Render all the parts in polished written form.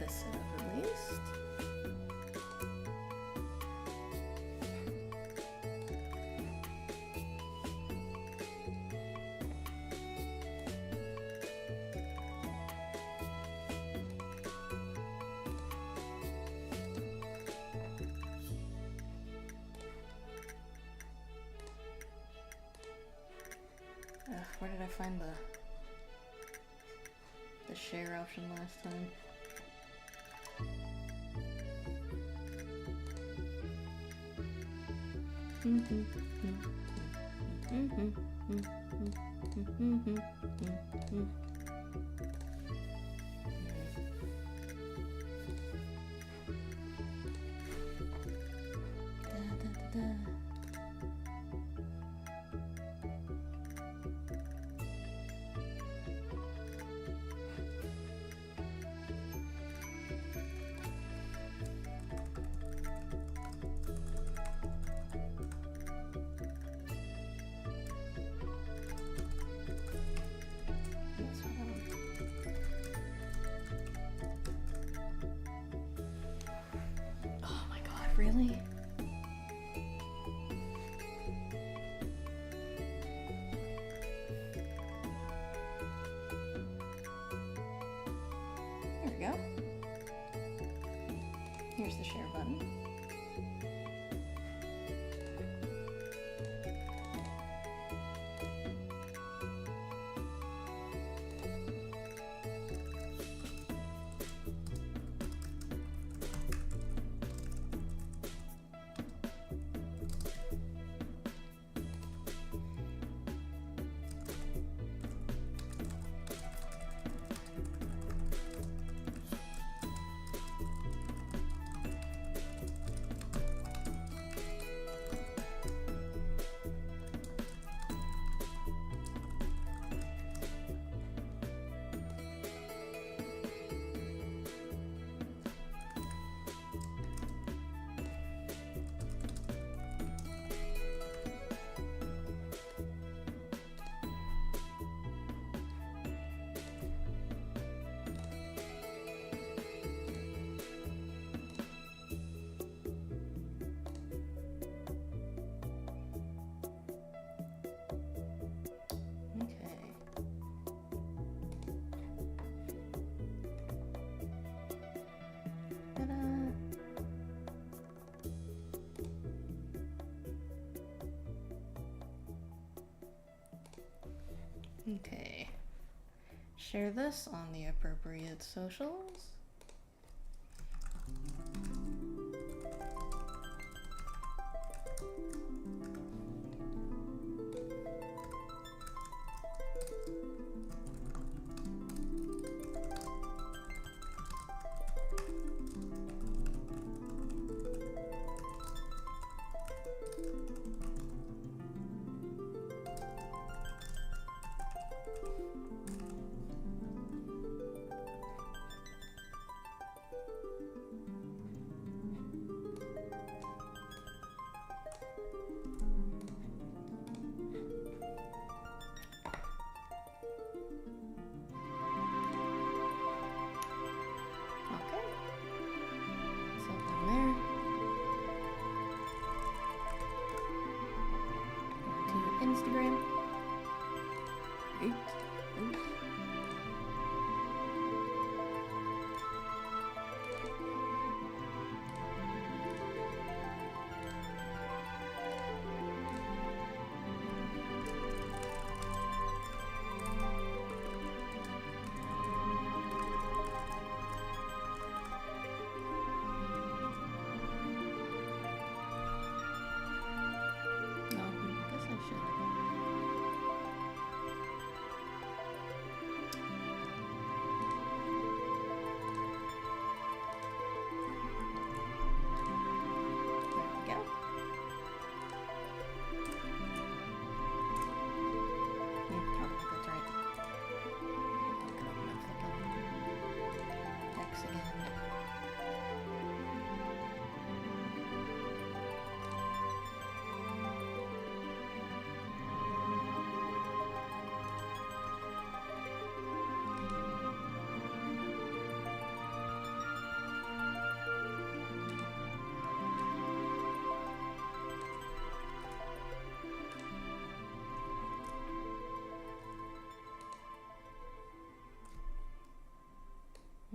this set up at least. Where did I find the share option last time? Really? There we go. Here's the share button. Okay, share this on the appropriate socials.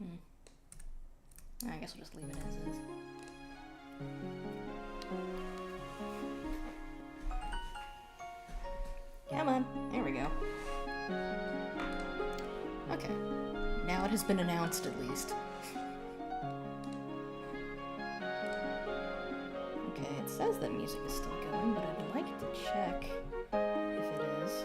I guess we'll just leave it as is. Come on. There we go. Okay. Now it has been announced, at least. Okay, it says that music is still going, but I'd like to check if it is.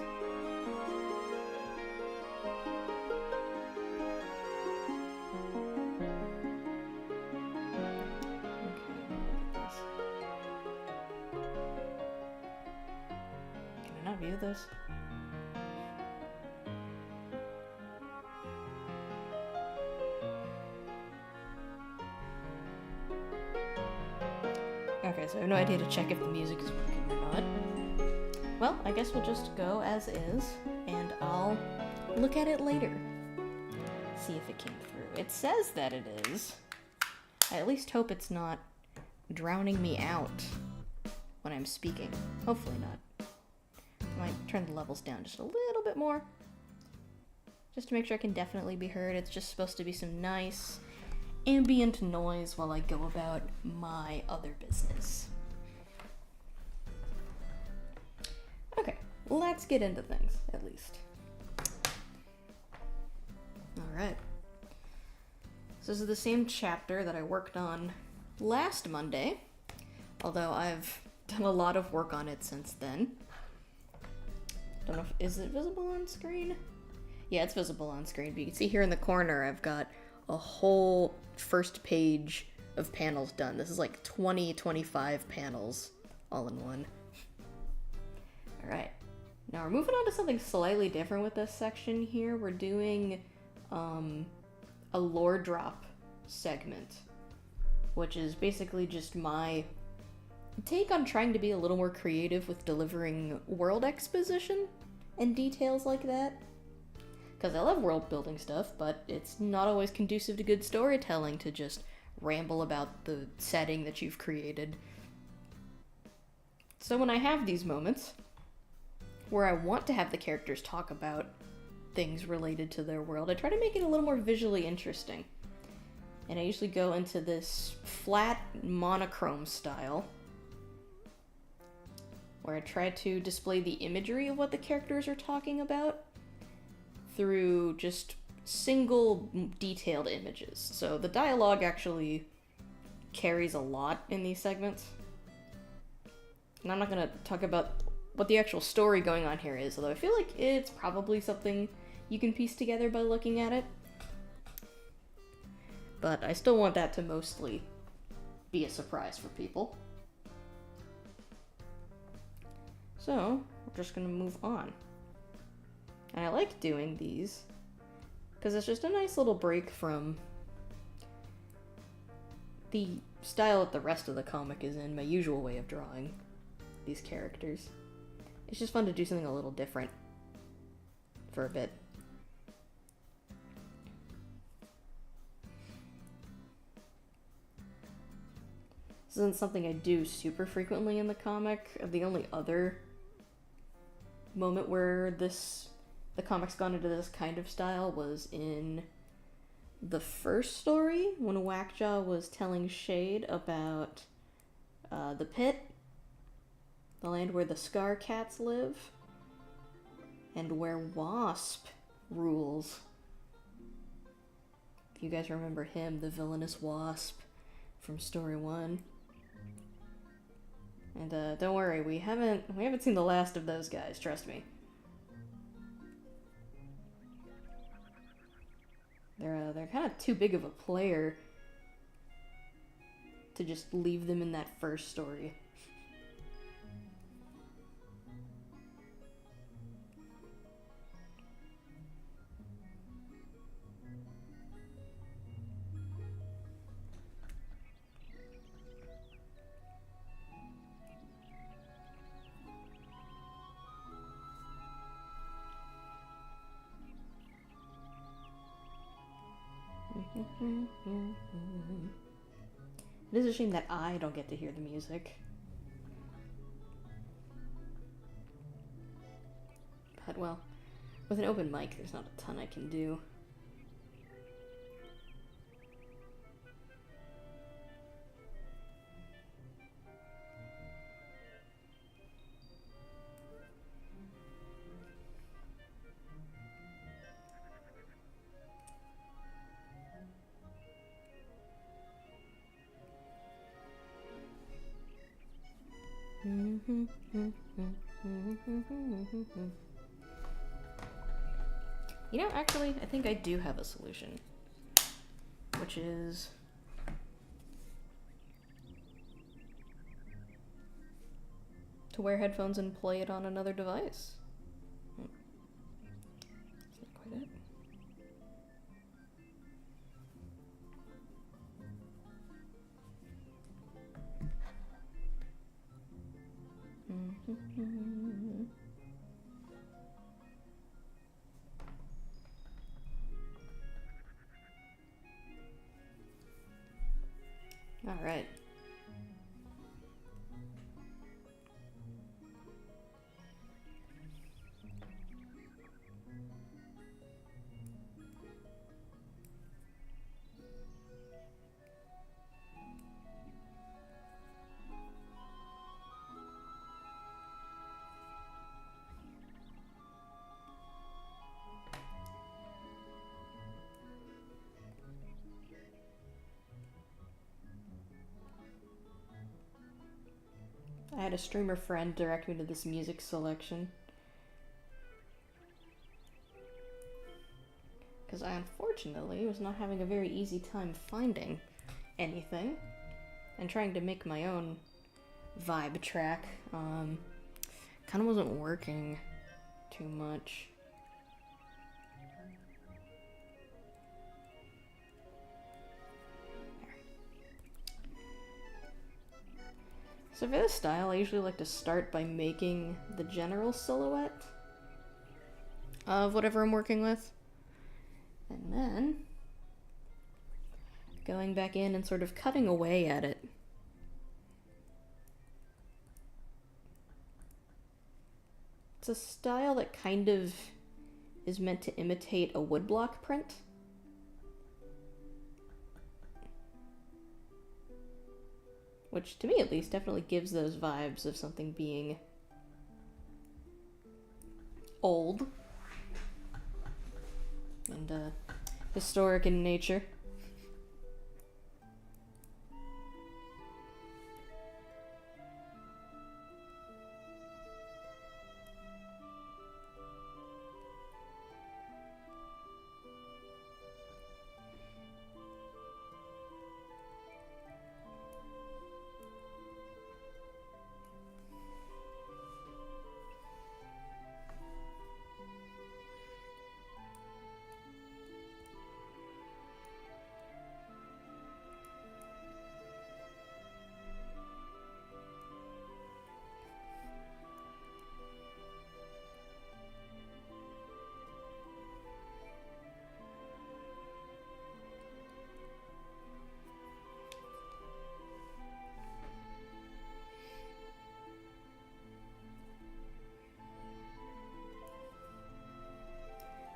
View this. Okay, so I have no idea to check if the music is working or not. Well, I guess we'll just go as is, and I'll look at it later. See if it came through. It says that it is. I at least hope it's not drowning me out when I'm speaking. Hopefully not. I might turn the levels down just a little bit more, just to make sure I can definitely be heard. It's just supposed to be some nice ambient noise while I go about my other business. Okay, let's get into things, at least. Alright. So this is the same chapter that I worked on last Monday, although I've done a lot of work on it since then. Don't know if, is it visible on screen? Yeah, it's visible on screen, but you can see here in the corner I've got a whole first page of panels done. This is like 25 panels all in one. Alright, now we're moving on to something slightly different with this section here. We're doing a lore drop segment, which is basically just my take on trying to be a little more creative with delivering world exposition and details like that. Because I love world building stuff, but it's not always conducive to good storytelling to just ramble about the setting that you've created. So when I have these moments where I want to have the characters talk about things related to their world, I try to make it a little more visually interesting. And I usually go into this flat monochrome style, where I try to display the imagery of what the characters are talking about through just single detailed images. So the dialogue actually carries a lot in these segments. And I'm not going to talk about what the actual story going on here is, although I feel like it's probably something you can piece together by looking at it. But I still want that to mostly be a surprise for people. So, we're just gonna move on. And I like doing these because it's just a nice little break from the style that the rest of the comic is in, my usual way of drawing these characters. It's just fun to do something a little different for a bit. This isn't something I do super frequently in the comic. The only other moment where the comic's gone into this kind of style was in the first story, when Whackjaw was telling Shade about the pit, the land where the Scar Cats live, and where Wasp rules. If you guys remember him, the villainous Wasp from story 1. And don't worry, we haven't seen the last of those guys, trust me. They're kind of too big of a player to just leave them in that first story. It is a shame that I don't get to hear the music. But, well, with an open mic, there's not a ton I can do. You know, actually, I think I do have a solution, which is to wear headphones and play it on another device. That's not quite it. All right. I had a streamer friend direct me to this music selection, because I unfortunately was not having a very easy time finding anything, and trying to make my own vibe track kind of wasn't working too much. So for this style, I usually like to start by making the general silhouette of whatever I'm working with, and then going back in and sort of cutting away at it. It's a style that kind of is meant to imitate a woodblock print. Which, to me at least, definitely gives those vibes of something being old and historic in nature.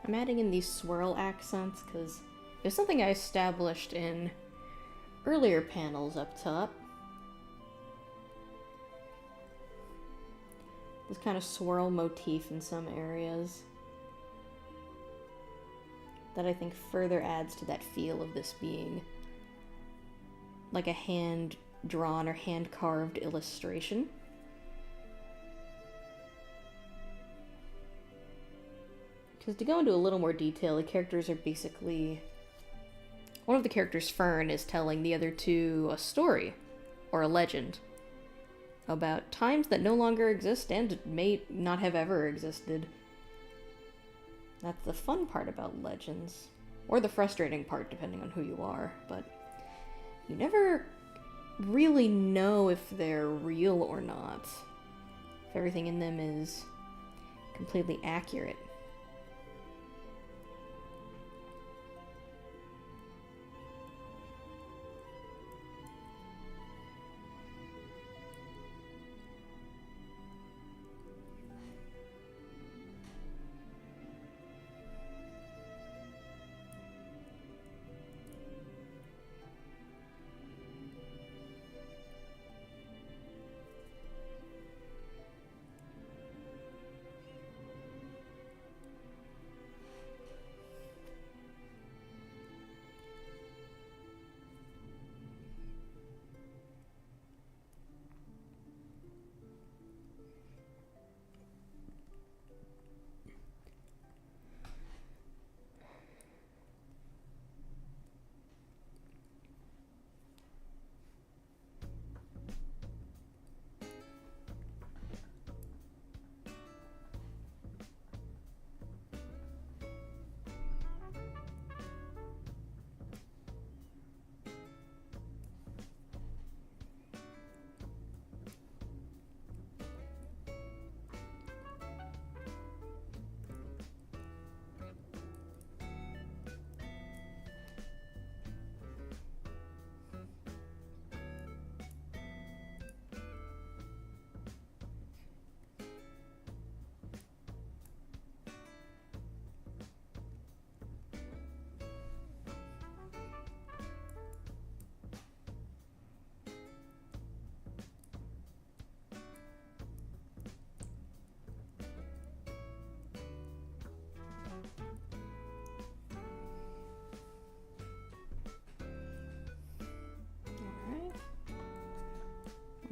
I'm adding in these swirl accents because it was something I established in earlier panels up top. This kind of swirl motif in some areas that I think further adds to that feel of this being like a hand-drawn or hand-carved illustration. Because to go into a little more detail, the characters are basically... One of the characters, Fern, is telling the other two a story, or a legend, about times that no longer exist and may not have ever existed. That's the fun part about legends. Or the frustrating part, depending on who you are, but you never really know if they're real or not. If everything in them is completely accurate.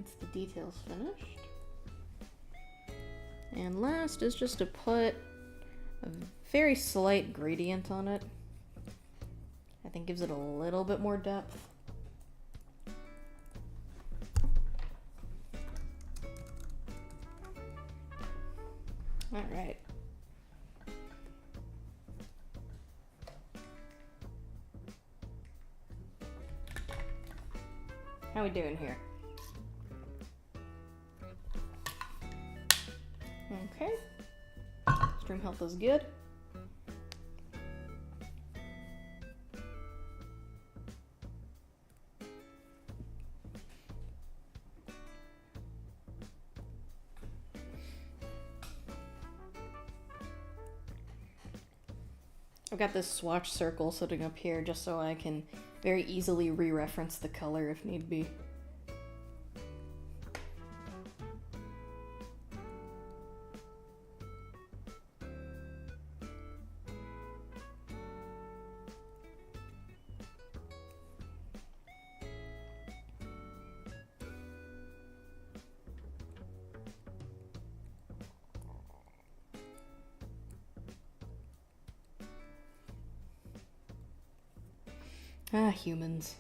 Once the detail's finished. And last is just to put a very slight gradient on it. I think gives it a little bit more depth. All right. How we doing here? Okay. Stream health is good. I've got this swatch circle sitting up here just so I can very easily re-reference the color if need be. Ah, humans.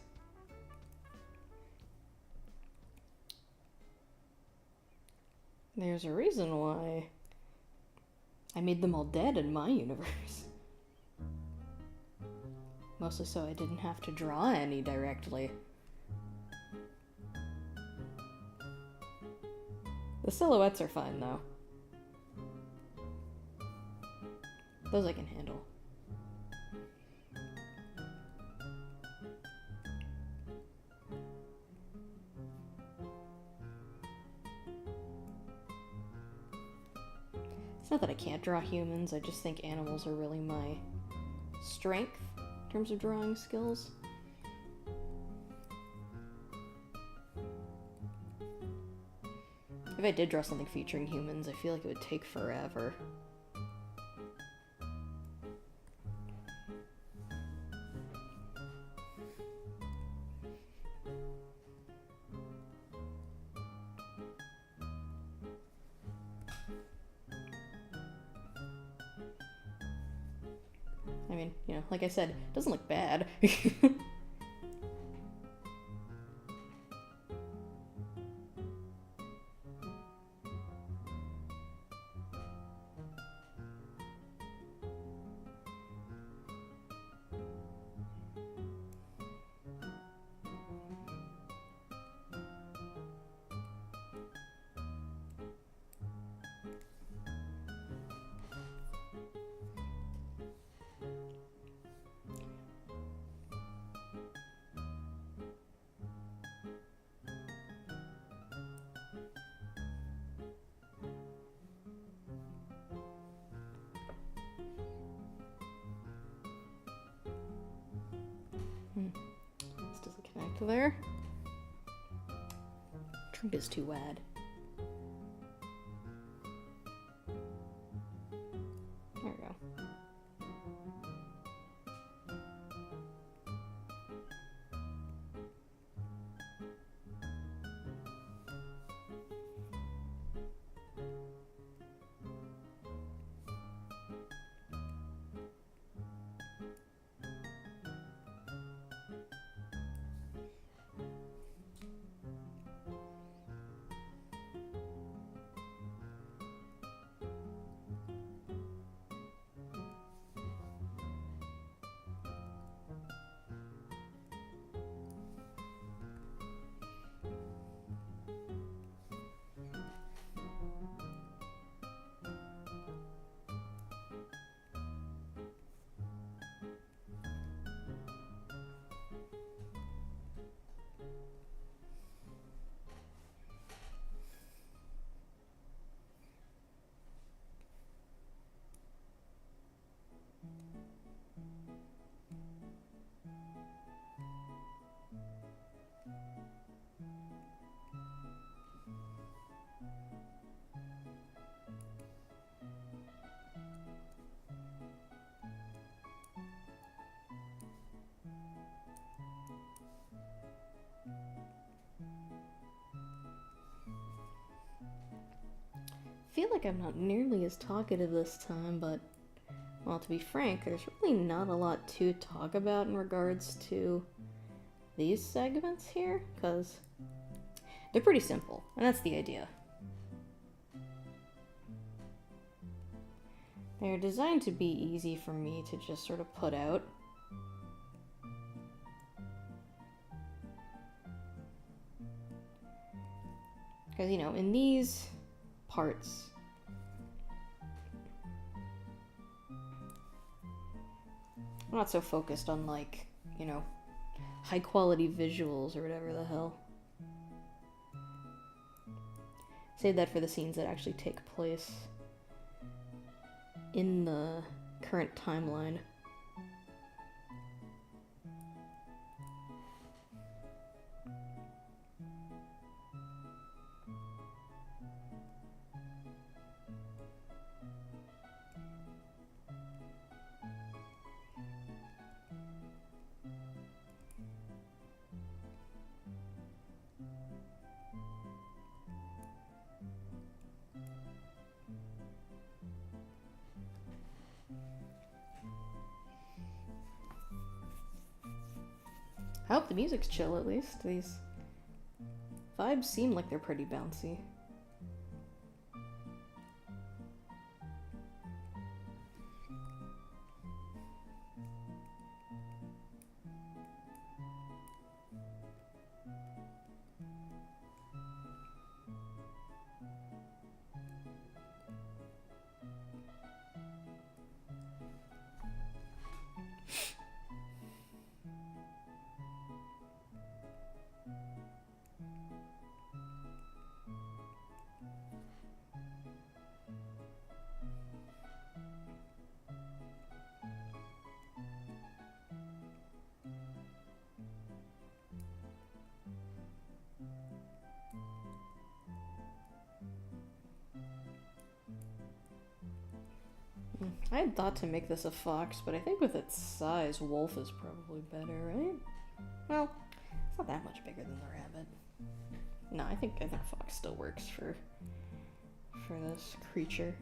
There's a reason why I made them all dead in my universe. Mostly so I didn't have to draw any directly. The silhouettes are fine, though. Those I can handle. It's not that I can't draw humans, I just think animals are really my strength in terms of drawing skills. If I did draw something featuring humans, I feel like it would take forever. I mean, you know, like I said, it doesn't look bad. This doesn't connect to there. Trunk is too wide. There we go. like I'm not nearly as talkative this time, but, well, to be frank, there's really not a lot to talk about in regards to these segments here, because they're pretty simple, and that's the idea. They're designed to be easy for me to just sort of put out. Because, you know, in these parts, I'm not so focused on, like, you know, high quality visuals or whatever the hell. Save that for the scenes that actually take place in the current timeline. I hope the music's chill, at least. These vibes seem like they're pretty bouncy. I had thought to make this a fox, but I think with its size, wolf is probably better, right? Well, it's not that much bigger than the rabbit. No, I think fox still works for this creature.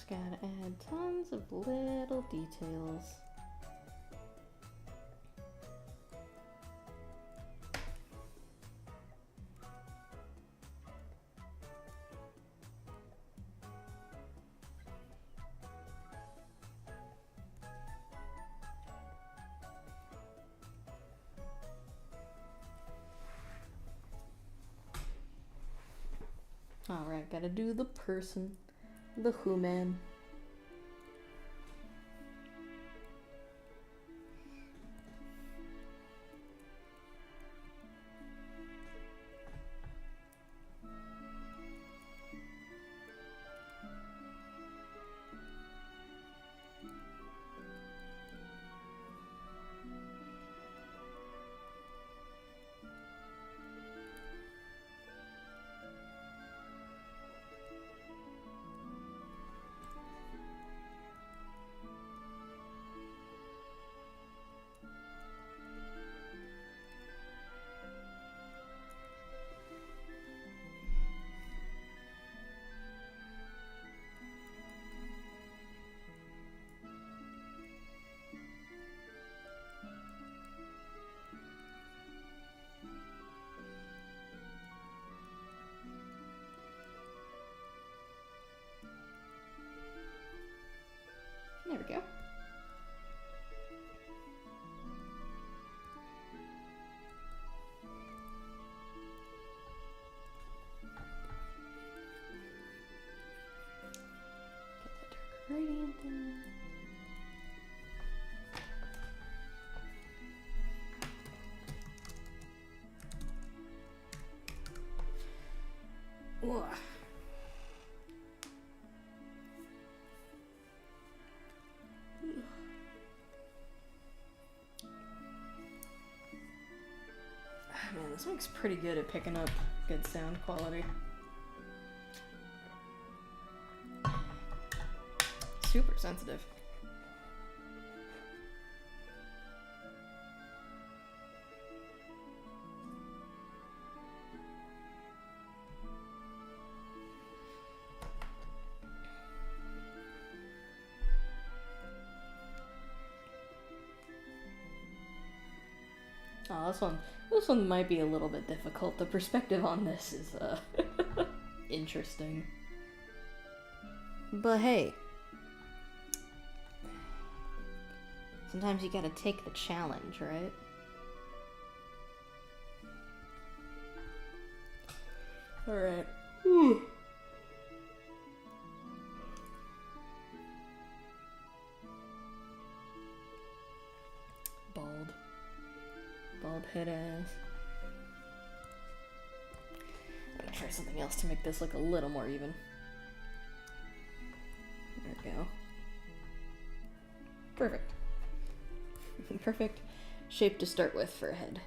Just gotta add tons of little details. Alright, gotta do the person, the human. There we go. Get that dark gradient in. Whoa. Man, this makes pretty good at picking up good sound quality. Super sensitive. Oh, this one might be a little bit difficult. The perspective on this is, interesting. But hey, sometimes you gotta take the challenge, right? Alright. Bald head ass. I'm gonna try something else to make this look a little more even. There we go. Perfect. Perfect shape to start with for a head.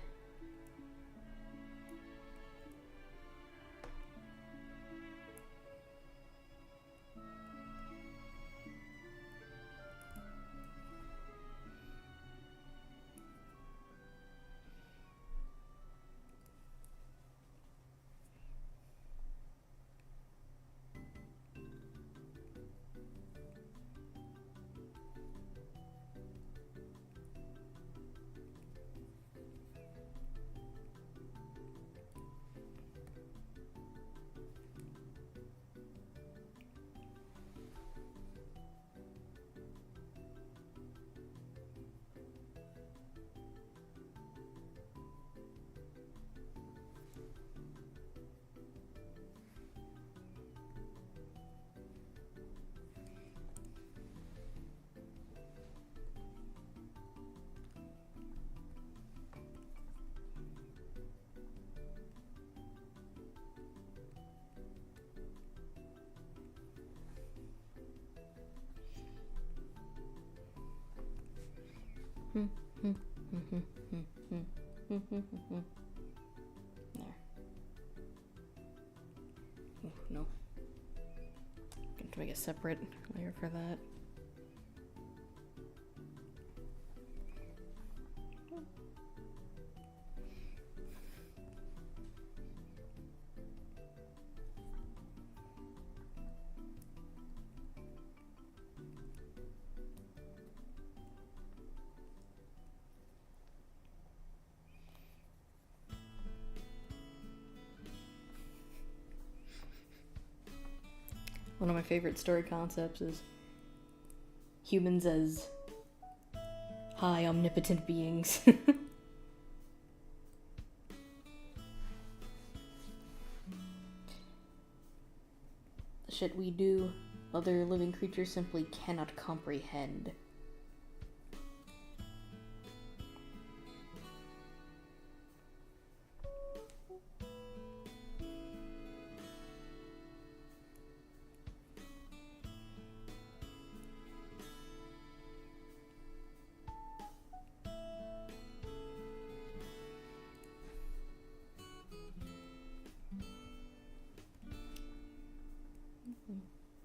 There. Oh, no. Going to make a separate layer for that. One of my favorite story concepts is humans as high omnipotent beings. The shit we do, other living creatures simply cannot comprehend.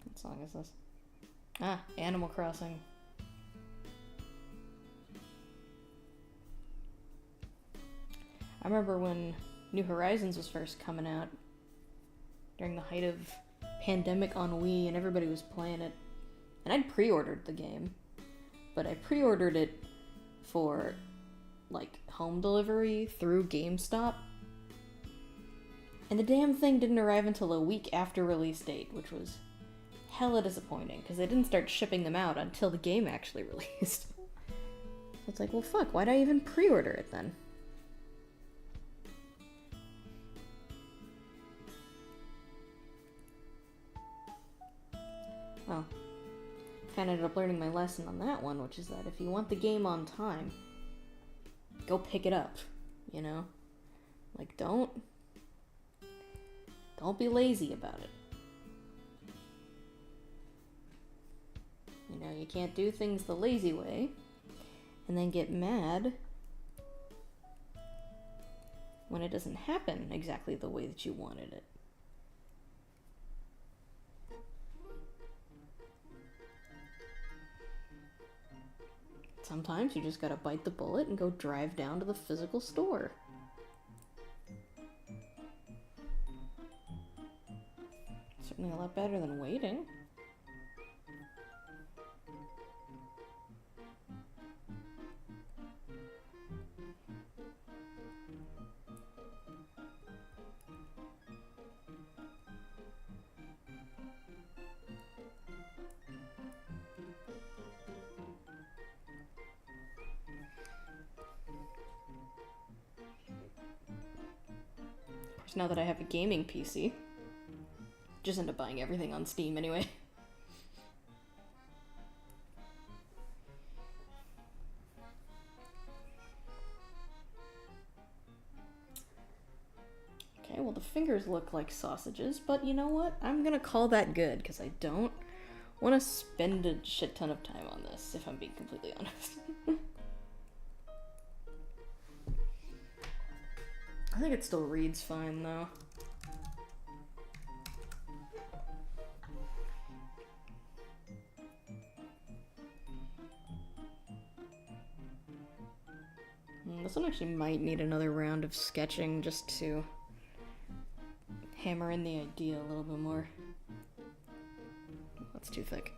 What song is this? Ah, Animal Crossing. I remember when New Horizons was first coming out, during the height of pandemic on Wii, and everybody was playing it. And I'd pre-ordered the game, but I pre-ordered it for, like, home delivery through GameStop. And the damn thing didn't arrive until a week after release date, which was hella disappointing, because they didn't start shipping them out until the game actually released. So it's like, well, fuck, why'd I even pre-order it then? Well, kind of ended up learning my lesson on that one, which is that if you want the game on time, go pick it up, you know? Like, don't be lazy about it. You know, you can't do things the lazy way and then get mad when it doesn't happen exactly the way that you wanted it. Sometimes you just gotta bite the bullet and go drive down to the physical store. Certainly a lot better than waiting. Now that I have a gaming PC, just end up buying everything on Steam anyway. Okay, well the fingers look like sausages, but you know what? I'm gonna call that good, because I don't want to spend a shit ton of time on this, if I'm being completely honest. I think it still reads fine, though. This one actually might need another round of sketching just to hammer in the idea a little bit more. That's too thick.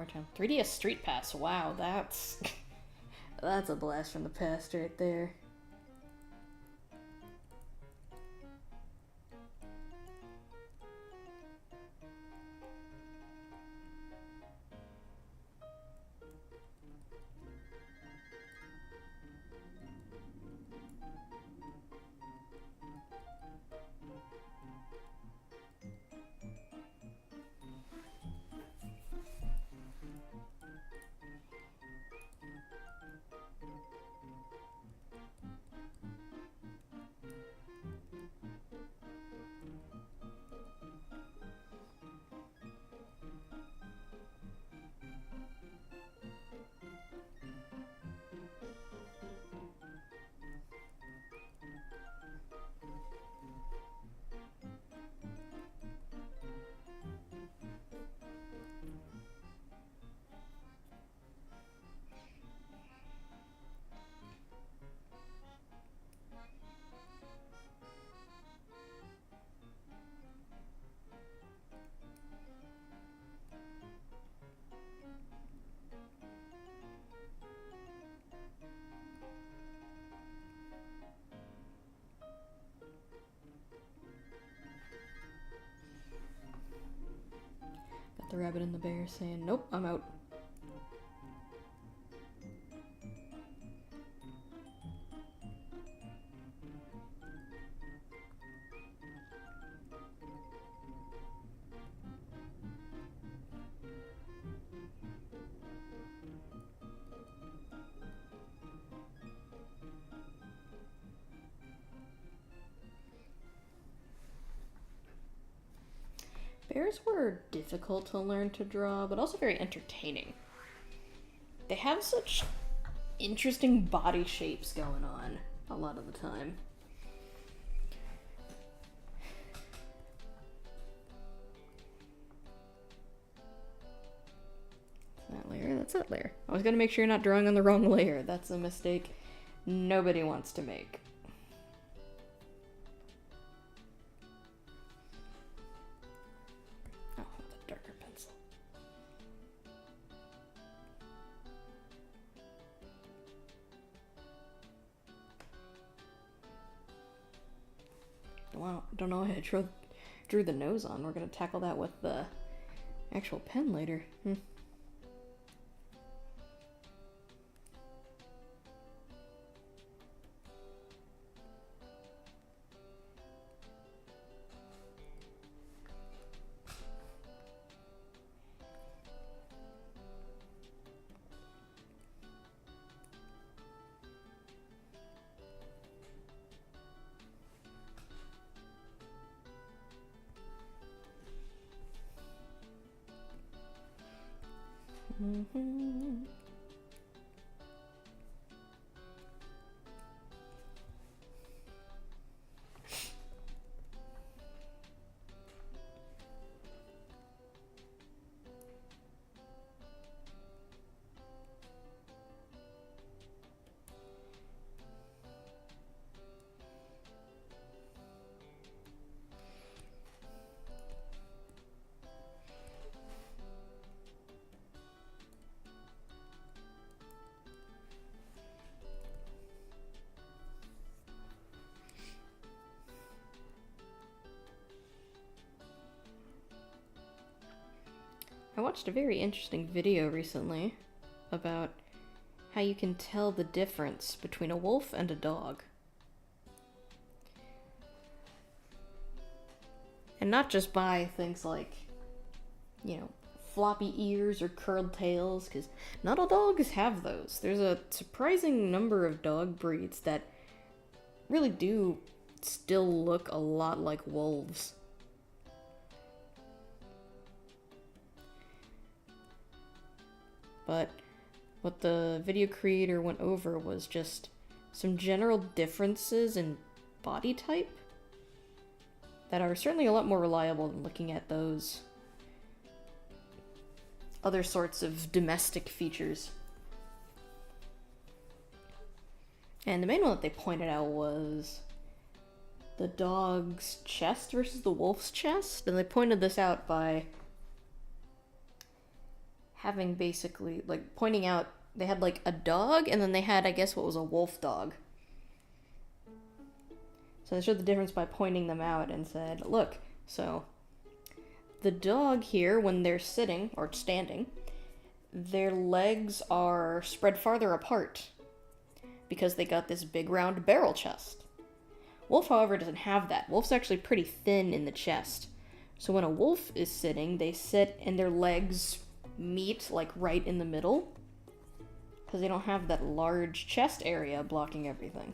time. 3DS Street Pass. Wow, that's that's a blast from the past right there. Got the rabbit and the bear saying, nope, I'm out. Bears were difficult to learn to draw, but also very entertaining. They have such interesting body shapes going on a lot of the time. That layer, that's that layer. I was gonna make sure you're not drawing on the wrong layer. That's a mistake nobody wants to make. Oh, with a darker pencil. Wow, don't know why I drew the nose on. We're gonna tackle that with the actual pen later. I watched a very interesting video recently about how you can tell the difference between a wolf and a dog. And not just by things like, floppy ears or curled tails, because not all dogs have those. There's a surprising number of dog breeds that really do still look a lot like wolves. But what the video creator went over was just some general differences in body type that are certainly a lot more reliable than looking at those other sorts of domestic features. And the main one that they pointed out was the dog's chest versus the wolf's chest. And they pointed this out by having basically, like, pointing out they had, like, a dog, and then they had, I guess, what was a wolf dog. So they showed the difference by pointing them out and said, look, so the dog here, when they're sitting or standing, their legs are spread farther apart because they got this big round barrel chest. Wolf, however, doesn't have that. Wolf's actually pretty thin in the chest. So when a wolf is sitting, they sit and their legs meet, like, right in the middle, because they don't have that large chest area blocking everything.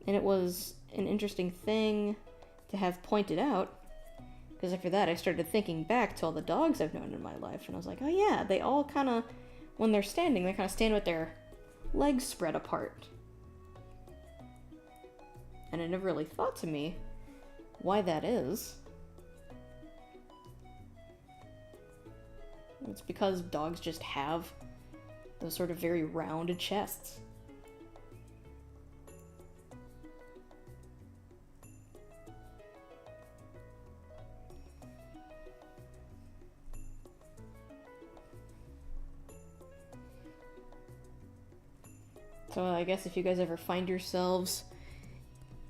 And it was an interesting thing to have pointed out, because after that I started thinking back to all the dogs I've known in my life, and I was like, oh yeah, they all kind of, when they're standing, they kind of stand with their legs spread apart. And I never really thought to me why that is. It's because dogs just have those sort of very rounded chests. So I guess if you guys ever find yourselves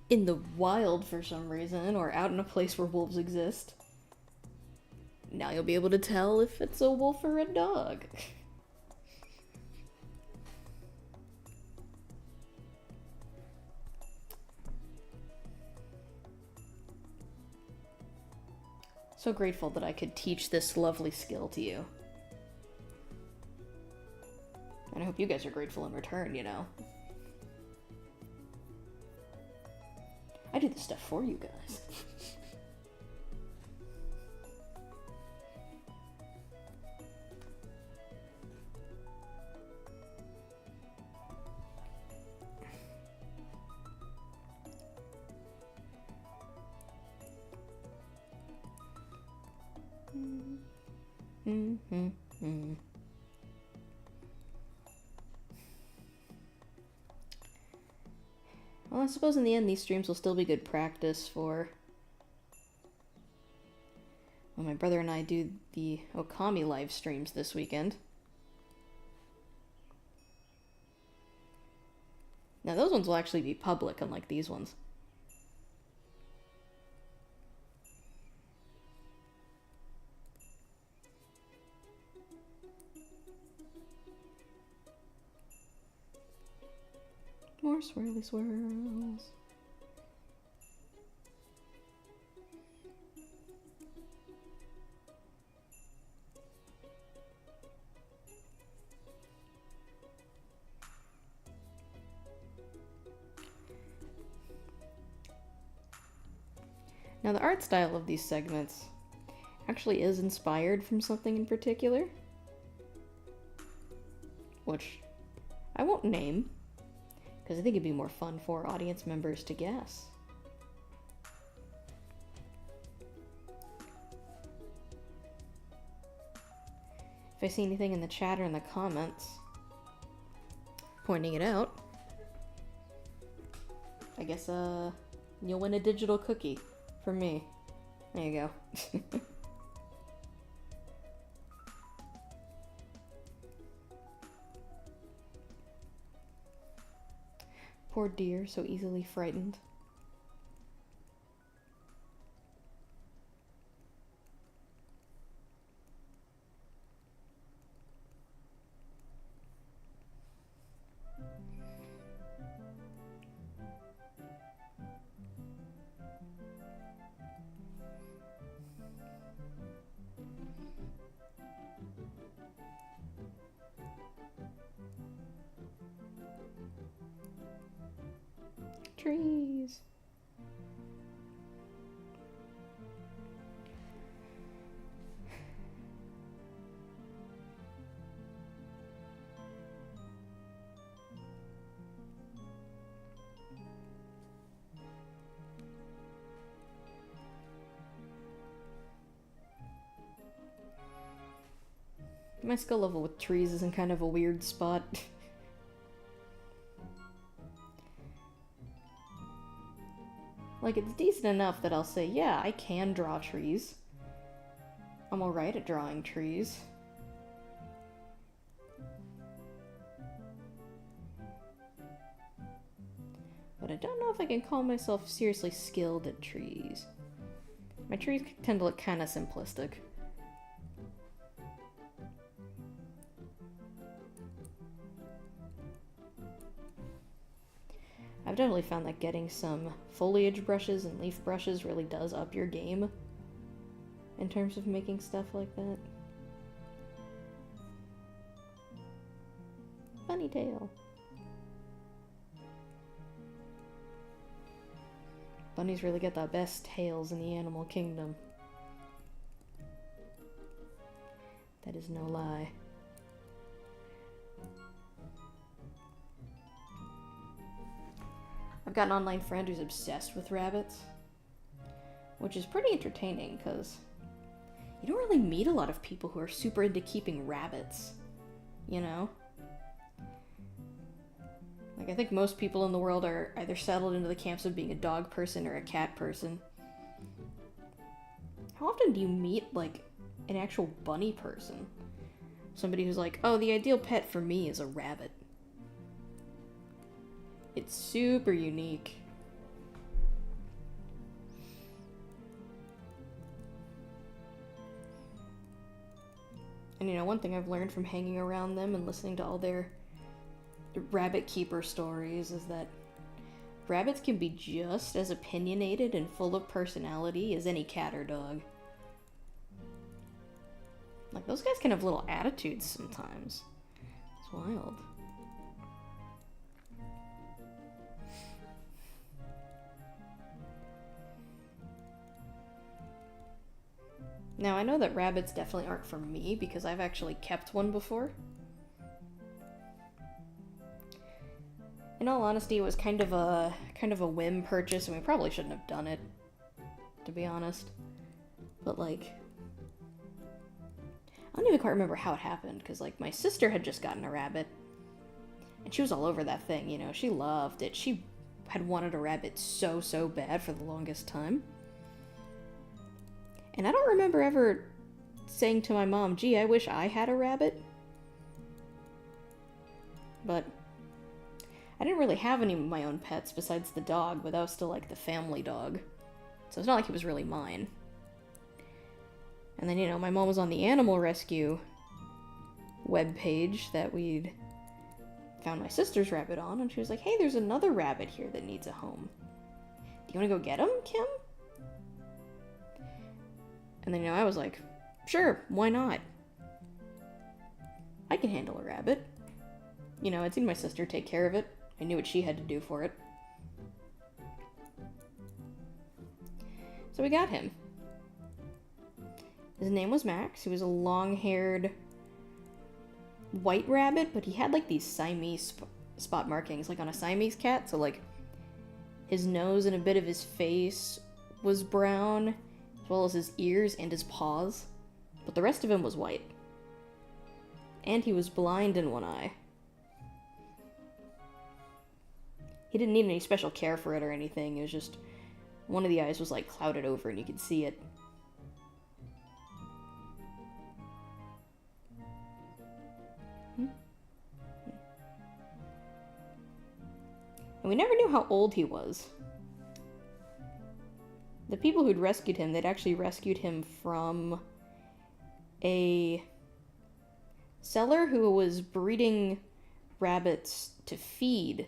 in the wild for some reason, or out in a place where wolves exist, now you'll be able to tell if it's a wolf or a dog. So grateful that I could teach this lovely skill to you. And I hope you guys are grateful in return, you know. I do this stuff for you guys. Well, I suppose in the end these streams will still be good practice for when my brother and I do the Okami live streams this weekend. Now those ones will actually be public, unlike these ones. More swirly swirls. Now the art style of these segments actually is inspired from something in particular, which I won't name, because I think it'd be more fun for audience members to guess. If I see anything in the chat or in the comments pointing it out, I guess you'll win a digital cookie from me. There you go. Poor dear, so easily frightened. Trees. My skill level with trees is in kind of a weird spot. Like, it's decent enough that I'll say, yeah, I can draw trees. I'm alright at drawing trees. But I don't know if I can call myself seriously skilled at trees. My trees tend to look kind of simplistic. I've definitely found that getting some foliage brushes and leaf brushes really does up your game in terms of making stuff like that. Funny tail. Bunnies really get the best tails in the animal kingdom. That is no lie. I've got an online friend who's obsessed with rabbits, which is pretty entertaining because you don't really meet a lot of people who are super into keeping rabbits, you know? Like, I think most people in the world are either settled into the camps of being a dog person or a cat person. How often do you meet, like, an actual bunny person? Somebody who's like, oh, the ideal pet for me is a rabbit. It's super unique. And you know, one thing I've learned from hanging around them and listening to all their rabbit keeper stories is that rabbits can be just as opinionated and full of personality as any cat or dog. Like, those guys can have little attitudes sometimes. It's wild. Now, I know that rabbits definitely aren't for me because I've actually kept one before. In all honesty, it was kind of a whim purchase, and we probably shouldn't have done it, to be honest. But, like, I don't even quite remember how it happened, because, like, my sister had just gotten a rabbit, and she was all over that thing, you know, she loved it. She had wanted a rabbit so, so bad for the longest time. And I don't remember ever saying to my mom, gee, I wish I had a rabbit. But I didn't really have any of my own pets besides the dog, but that was still like the family dog. So it's not like he was really mine. And then, you know, my mom was on the animal rescue webpage that we'd found my sister's rabbit on, and she was like, hey, there's another rabbit here that needs a home. Do you want to go get him, Kim? And then, you know, I was like, sure, why not? I can handle a rabbit. You know, I'd seen my sister take care of it. I knew what she had to do for it. So we got him. His name was Max. He was a long-haired white rabbit, but he had, like, these Siamese spot markings, like on a Siamese cat. So, like, his nose and a bit of his face was brown, as well as his ears and his paws, but the rest of him was white. And he was blind in one eye. He didn't need any special care for it or anything, it was just one of the eyes was like clouded over and you could see it. And we never knew how old he was. The people who'd rescued him, they'd actually rescued him from a seller who was breeding rabbits to feed,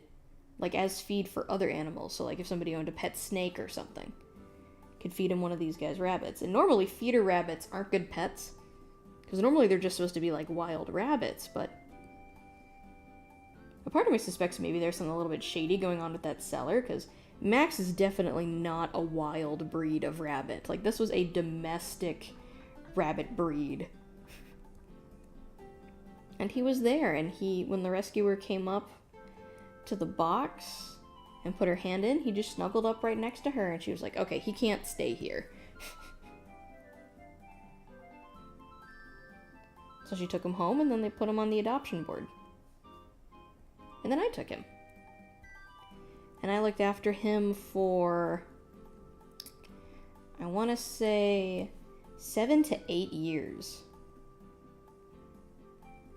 like as feed for other animals. So like if somebody owned a pet snake or something, could feed him one of these guys' rabbits. And normally feeder rabbits aren't good pets, because normally they're just supposed to be like wild rabbits, but a part of me suspects maybe there's something a little bit shady going on with that seller, because Max is definitely not a wild breed of rabbit. Like, this was a domestic rabbit breed. And he was there, and when the rescuer came up to the box and put her hand in, he just snuggled up right next to her, and she was like, okay, he can't stay here. So she took him home, and then they put him on the adoption board. And then I took him. And I looked after him for I want to say 7 to 8 years.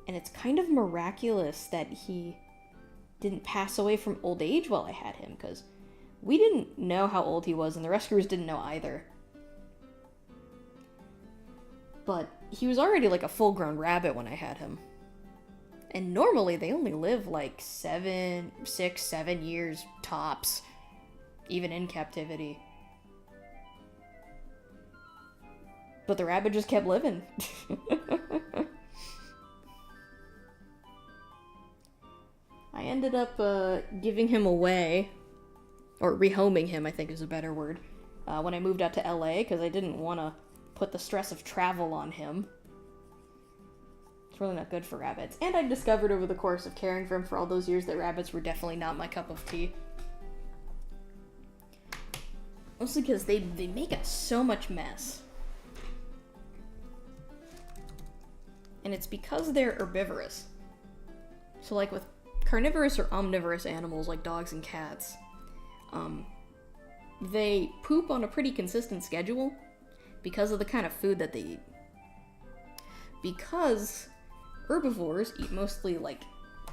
And it's kind of miraculous that he didn't pass away from old age while I had him, because we didn't know how old he was, and the rescuers didn't know either. But he was already like a full-grown rabbit when I had him. And normally they only live like 7 years tops, even in captivity. But the rabbit just kept living. I ended up giving him away, or rehoming him, I think is a better word, when I moved out to LA, because I didn't want to put the stress of travel on him. It's really not good for rabbits. And I discovered over the course of caring for him for all those years that rabbits were definitely not my cup of tea. Mostly because they make so much mess. And it's because they're herbivorous. So like with carnivorous or omnivorous animals like dogs and cats, they poop on a pretty consistent schedule because of the kind of food that they eat. Because herbivores eat mostly like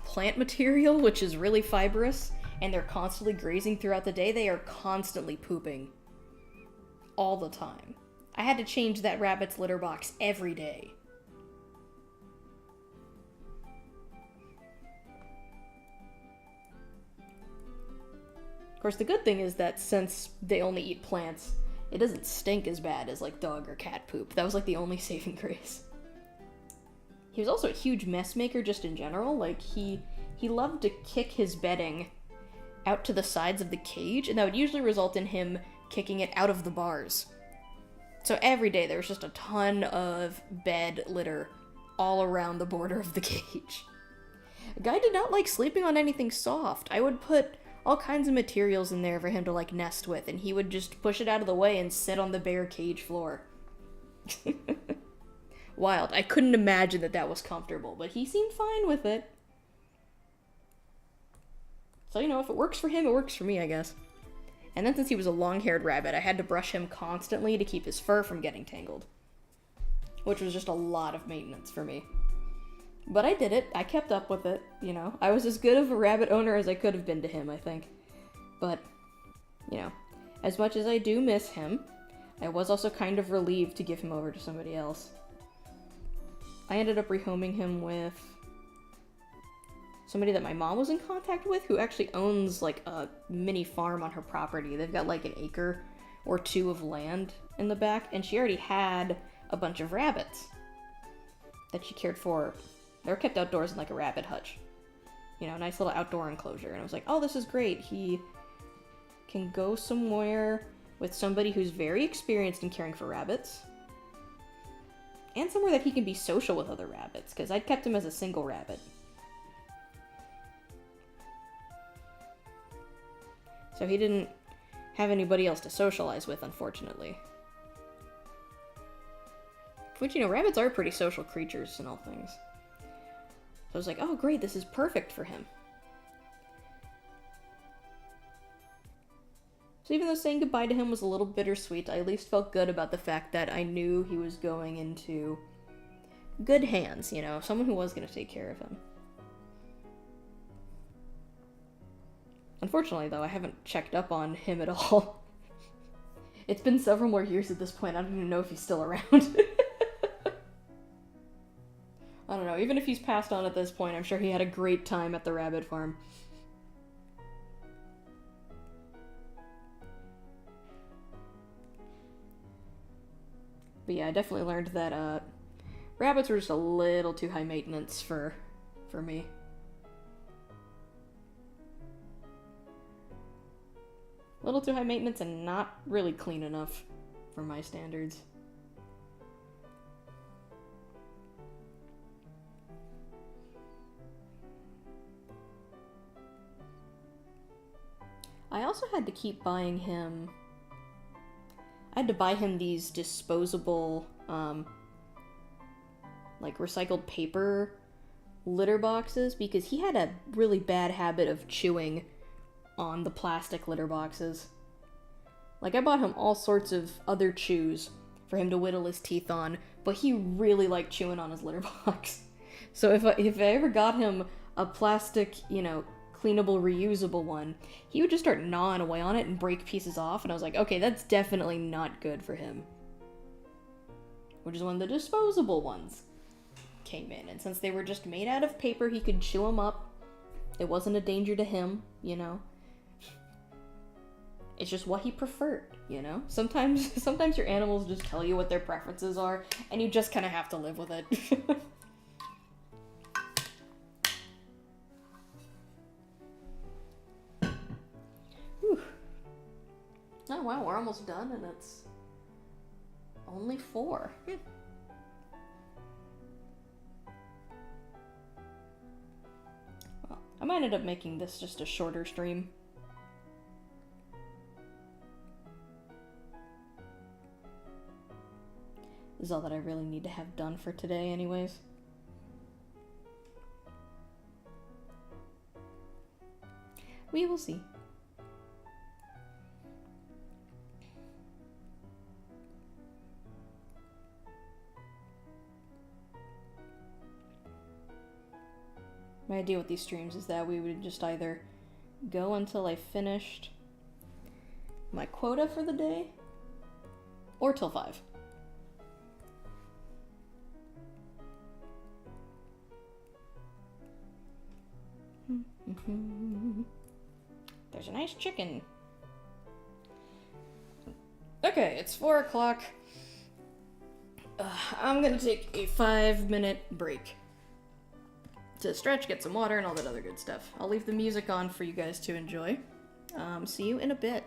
plant material, which is really fibrous, and they're constantly grazing throughout the day, they are constantly pooping all the time. I had to change that rabbit's litter box every day. Of course, the good thing is that since they only eat plants, it doesn't stink as bad as like dog or cat poop. That was like the only saving grace. He was also a huge mess maker just in general. Like he loved to kick his bedding out to the sides of the cage, and that would usually result in him kicking it out of the bars. So every day there was just a ton of bed litter all around the border of the cage. The guy did not like sleeping on anything soft. I would put all kinds of materials in there for him to like nest with, and he would just push it out of the way and sit on the bare cage floor. Wild. I couldn't imagine that was comfortable, but he seemed fine with it. So, you know, if it works for him, it works for me, I guess. And then since he was a long-haired rabbit, I had to brush him constantly to keep his fur from getting tangled. Which was just a lot of maintenance for me. But I did it. I kept up with it, you know. I was as good of a rabbit owner as I could have been to him, I think. But, you know, as much as I do miss him, I was also kind of relieved to give him over to somebody else. I ended up rehoming him with somebody that my mom was in contact with, who actually owns like a mini farm on her property. They've got like an acre or two of land in the back, and she already had a bunch of rabbits that she cared for. They were kept outdoors in like a rabbit hutch. You know, a nice little outdoor enclosure. And I was like, oh, this is great. He can go somewhere with somebody who's very experienced in caring for rabbits. And somewhere that he can be social with other rabbits, because I'd kept him as a single rabbit. So he didn't have anybody else to socialize with, unfortunately. Which, you know, rabbits are pretty social creatures in all things. So I was like, oh great, this is perfect for him. So even though saying goodbye to him was a little bittersweet, I at least felt good about the fact that I knew he was going into good hands, you know, someone who was going to take care of him. Unfortunately, though, I haven't checked up on him at all. It's been several more years at this point. I don't even know if he's still around. I don't know. Even if he's passed on at this point, I'm sure he had a great time at the rabbit farm. But yeah, I definitely learned that rabbits were just a little too high maintenance for me. A little too high maintenance and not really clean enough for my standards. I also had to keep buying him... I had to buy him these disposable, like recycled paper litter boxes because he had a really bad habit of chewing on the plastic litter boxes. Like, I bought him all sorts of other chews for him to whittle his teeth on, but he really liked chewing on his litter box. So if I ever got him a plastic, cleanable, reusable one, he would just start gnawing away on it and break pieces off, and I was like, okay, that's definitely not good for him. Which is when the disposable ones came in, and since they were just made out of paper, he could chew them up. It wasn't a danger to him, It's just what he preferred, Sometimes your animals just tell you what their preferences are, and you just kind of have to live with it. Oh wow, we're almost done, and it's only 4. Well, I might end up making this just a shorter stream. This is all that I really need to have done for today anyways. We will see. My idea with these streams is that we would just either go until I finished my quota for the day, or till 5. There's a nice chicken. Okay, it's 4 o'clock. I'm gonna take a 5-minute break to stretch, get some water, and all that other good stuff. I'll leave the music on for you guys to enjoy. See you in a bit.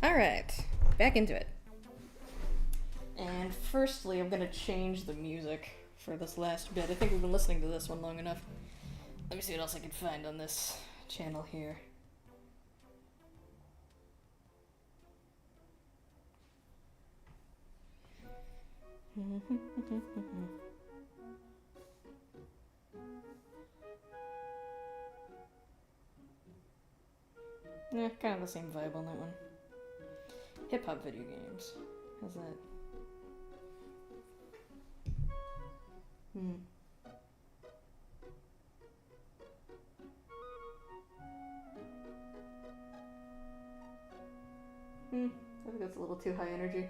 Alright, back into it. And firstly, I'm gonna change the music for this last bit. I think we've been listening to this one long enough. Let me see what else I can find on this channel here. Yeah, kind of the same vibe on that one. Hip-hop video games. How's that? I think that's a little too high energy.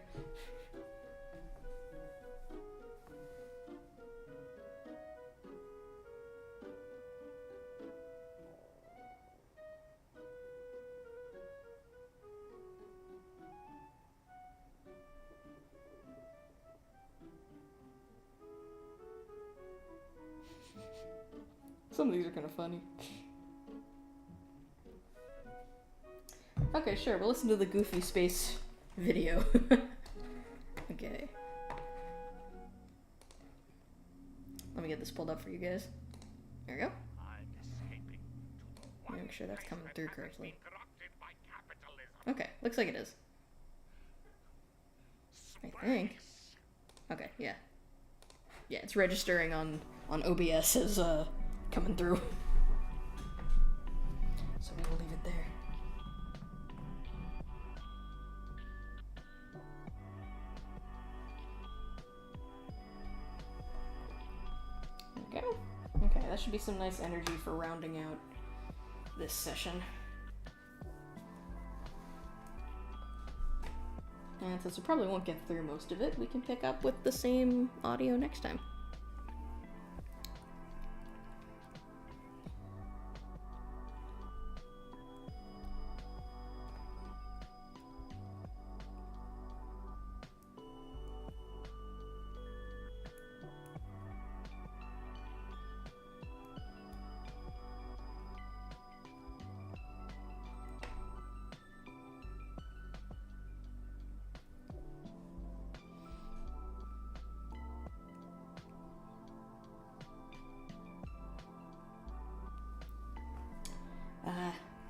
Some of these are kind of funny. Okay, sure, we'll listen to the Goofy Space video. Okay. Let me get this pulled up for you guys. There we go. Make sure that's coming through correctly. Okay, looks like it is. I think. Okay, yeah. Yeah, it's registering on OBS as coming through. So we will leave it there. There we go. Okay, that should be some nice energy for rounding out this session. And since we probably won't get through most of it, we can pick up with the same audio next time.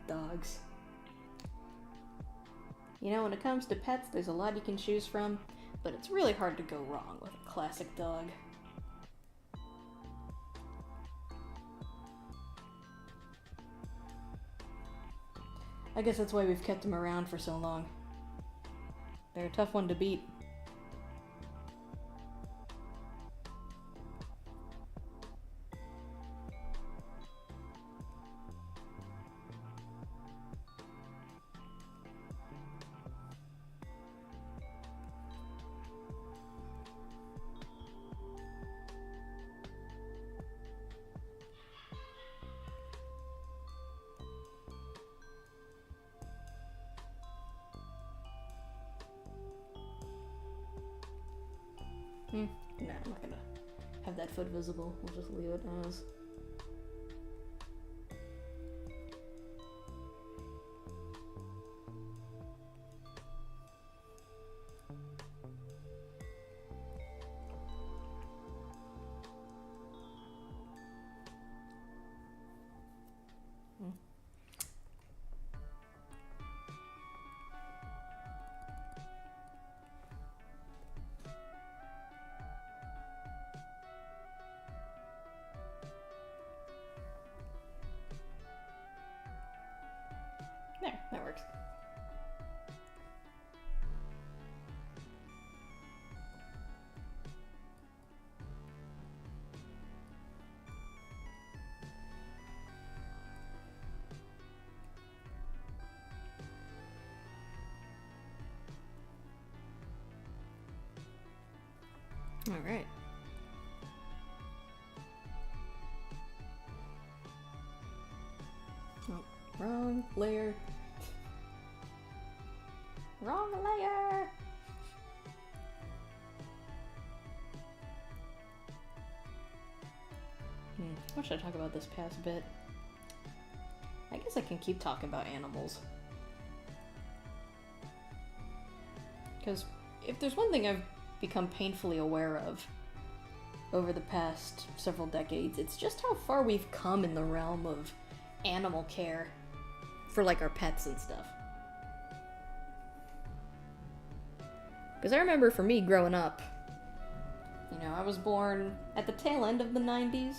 Dogs. You know, when it comes to pets, there's a lot you can choose from, but it's really hard to go wrong with a classic dog. I guess that's why we've kept them around for so long. They're a tough one to beat. Nah, I'm not gonna have that foot visible. We'll just leave it as. There, that works. All right. Oh, wrong layer. Wrong layer! What should I talk about this past bit? I guess I can keep talking about animals. Because if there's one thing I've become painfully aware of over the past several decades, it's just how far we've come in the realm of animal care for, like, our pets and stuff. Because I remember for me growing up, you know, I was born at the tail end of the 90s,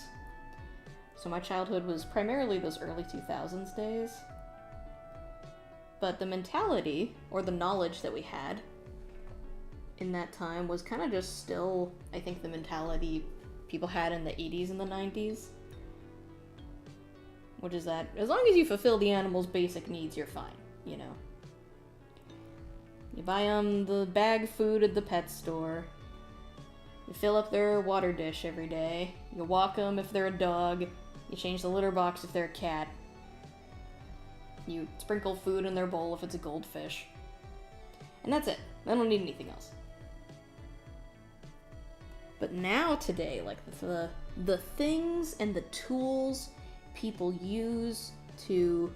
so my childhood was primarily those early 2000s days. But the mentality, or the knowledge that we had in that time was kind of just still, I think, the mentality people had in the 80s and the 90s. Which is that, as long as you fulfill the animal's basic needs, you're fine, you know? You buy them the bag food at the pet store. You fill up their water dish every day. You walk them if they're a dog. You change the litter box if they're a cat. You sprinkle food in their bowl if it's a goldfish. And that's it. I don't need anything else. But now today, like, the things and the tools people use to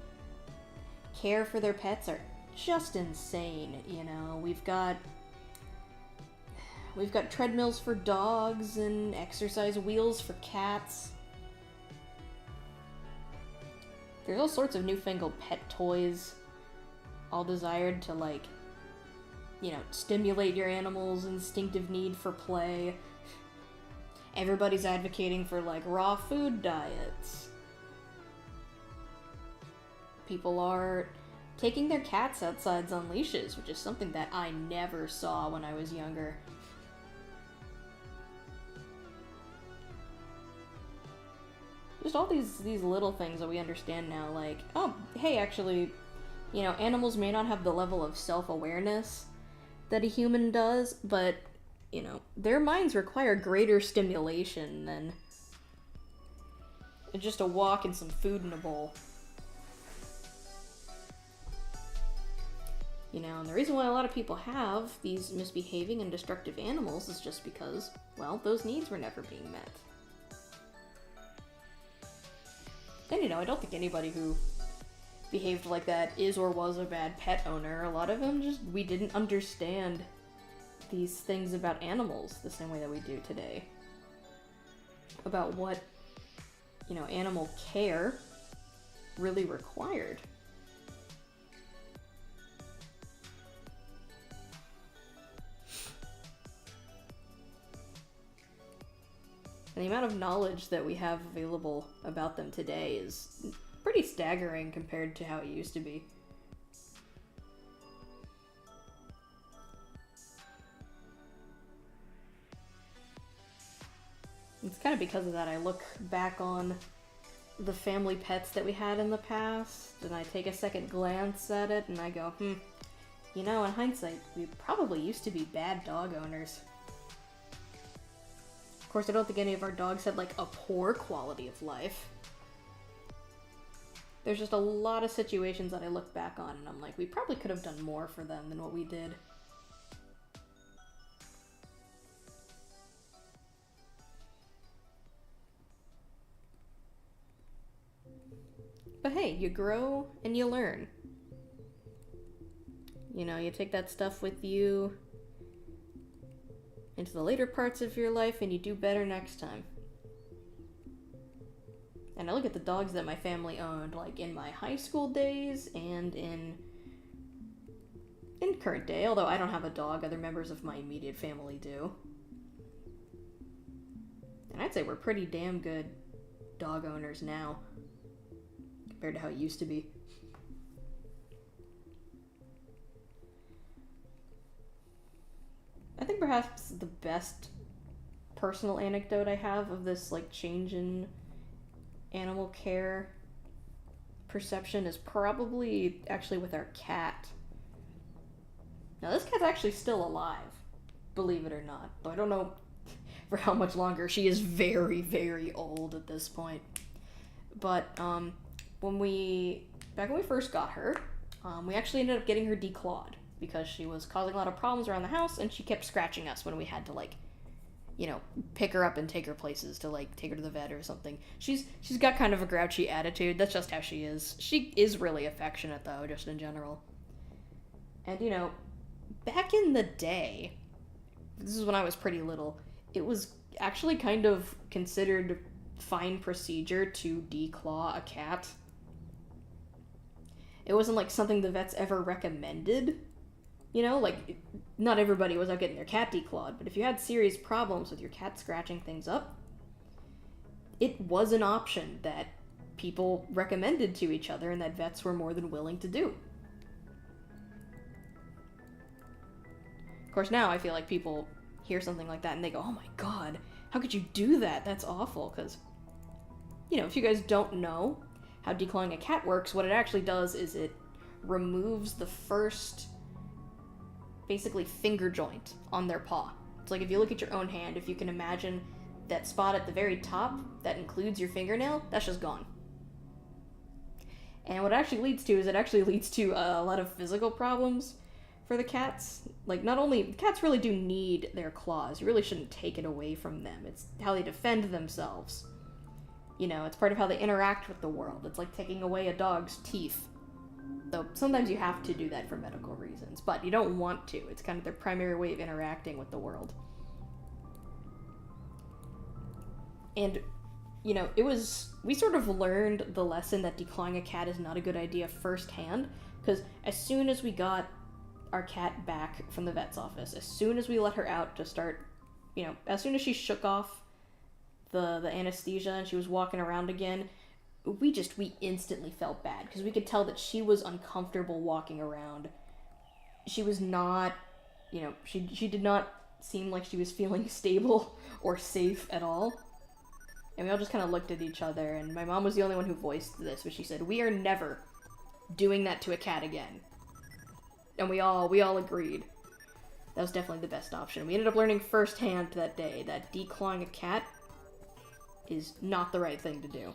care for their pets are just insane, you know. We've got treadmills for dogs and exercise wheels for cats. There's all sorts of newfangled pet toys, all desired to, like, you know, stimulate your animal's instinctive need for play. Everybody's advocating for, like, raw food diets. People are taking their cats outside on leashes, which is something that I never saw when I was younger. Just all these little things that we understand now, like, oh, hey, actually, you know, animals may not have the level of self-awareness that a human does, but, you know, their minds require greater stimulation than just a walk and some food in a bowl. You know, and the reason why a lot of people have these misbehaving and destructive animals is just because, well, those needs were never being met. And, you know, I don't think anybody who behaved like that is or was a bad pet owner. A lot of them just, we didn't understand these things about animals the same way that we do today. About what, you know, animal care really required. And the amount of knowledge that we have available about them today is pretty staggering compared to how it used to be. It's kind of because of that I look back on the family pets that we had in the past, and I take a second glance at it, and I go, you know, in hindsight, we probably used to be bad dog owners. Of course, I don't think any of our dogs had, like, a poor quality of life. There's just a lot of situations that I look back on, and I'm like, we probably could have done more for them than what we did. you grow and you learn. You know, you take that stuff with you into the later parts of your life and you do better next time. And I look at the dogs that my family owned, like in my high school days and in current day, although I don't have a dog, other members of my immediate family do. And I'd say we're pretty damn good dog owners now, compared to how it used to be. I think perhaps the best personal anecdote I have of this, like, change in animal care perception is probably actually with our cat. Now, this cat's actually still alive, believe it or not. Though I don't know for how much longer. She is very, very old at this point. But, back when we first got her, we actually ended up getting her declawed because she was causing a lot of problems around the house and she kept scratching us when we had to, like, you know, pick her up and take her places to, like, take her to the vet or something. She's got kind of a grouchy attitude. That's just how she is. She is really affectionate, though, just in general. And, you know, back in the day, this is when I was pretty little, it was actually kind of considered fine procedure to declaw a cat. It wasn't, like, something the vets ever recommended. You know, like, not everybody was out getting their cat declawed, but if you had serious problems with your cat scratching things up, it was an option that people recommended to each other and that vets were more than willing to do. Of course, now I feel like people hear something like that and they go, oh my god, how could you do that? That's awful. Because, you know, if you guys don't know how declawing a cat works, what it actually does is it removes the first, basically, finger joint on their paw. It's like if you look at your own hand, if you can imagine that spot at the very top that includes your fingernail, that's just gone. And what it actually leads to is it actually leads to a lot of physical problems for the cats. Like, not only, cats really do need their claws. You really shouldn't take it away from them. It's how they defend themselves. You know, it's part of how they interact with the world. It's like taking away a dog's teeth. Though sometimes you have to do that for medical reasons, but you don't want to. It's kind of their primary way of interacting with the world. And, you know, we sort of learned the lesson that declawing a cat is not a good idea firsthand, because as soon as we got our cat back from the vet's office, as soon as we let her out to start, you know, as soon as she shook off the anesthesia and she was walking around again, we instantly felt bad, because we could tell that she was uncomfortable walking around. She was not, you know, she did not seem like she was feeling stable or safe at all. And we all just kind of looked at each other, and my mom was the only one who voiced this, but she said, we are never doing that to a cat again. And we all agreed. That was definitely the best option. We ended up learning firsthand that day that declawing a cat is not the right thing to do.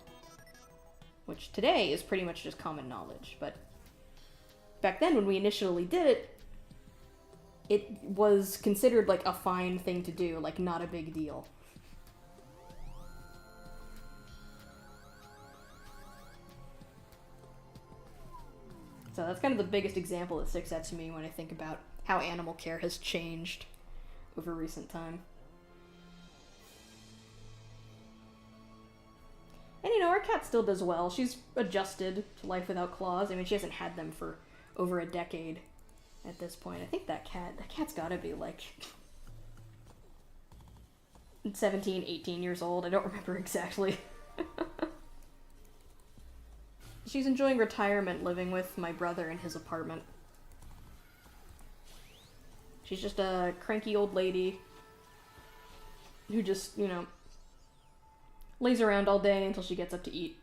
Which today is pretty much just common knowledge, but back then when we initially did it, it was considered like a fine thing to do, like not a big deal. So that's kind of the biggest example that sticks out to me when I think about how animal care has changed over recent time. And, you know, our cat still does well. She's adjusted to life without claws. I mean, she hasn't had them for over a decade at this point. I think that cat's gotta be, like, 17, 18 years old. I don't remember exactly. She's enjoying retirement living with my brother in his apartment. She's just a cranky old lady who just, you know, lays around all day until she gets up to eat.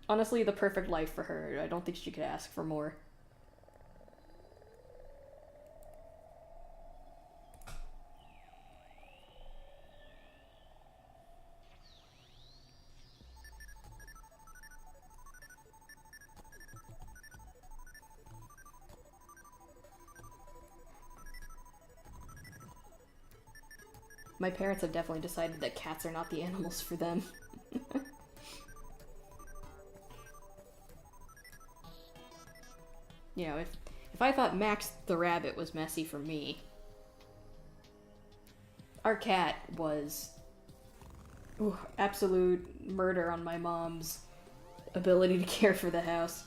Honestly, the perfect life for her. I don't think she could ask for more. My parents have definitely decided that cats are not the animals for them. You know, if I thought Max the rabbit was messy for me, our cat was absolute murder on my mom's ability to care for the house.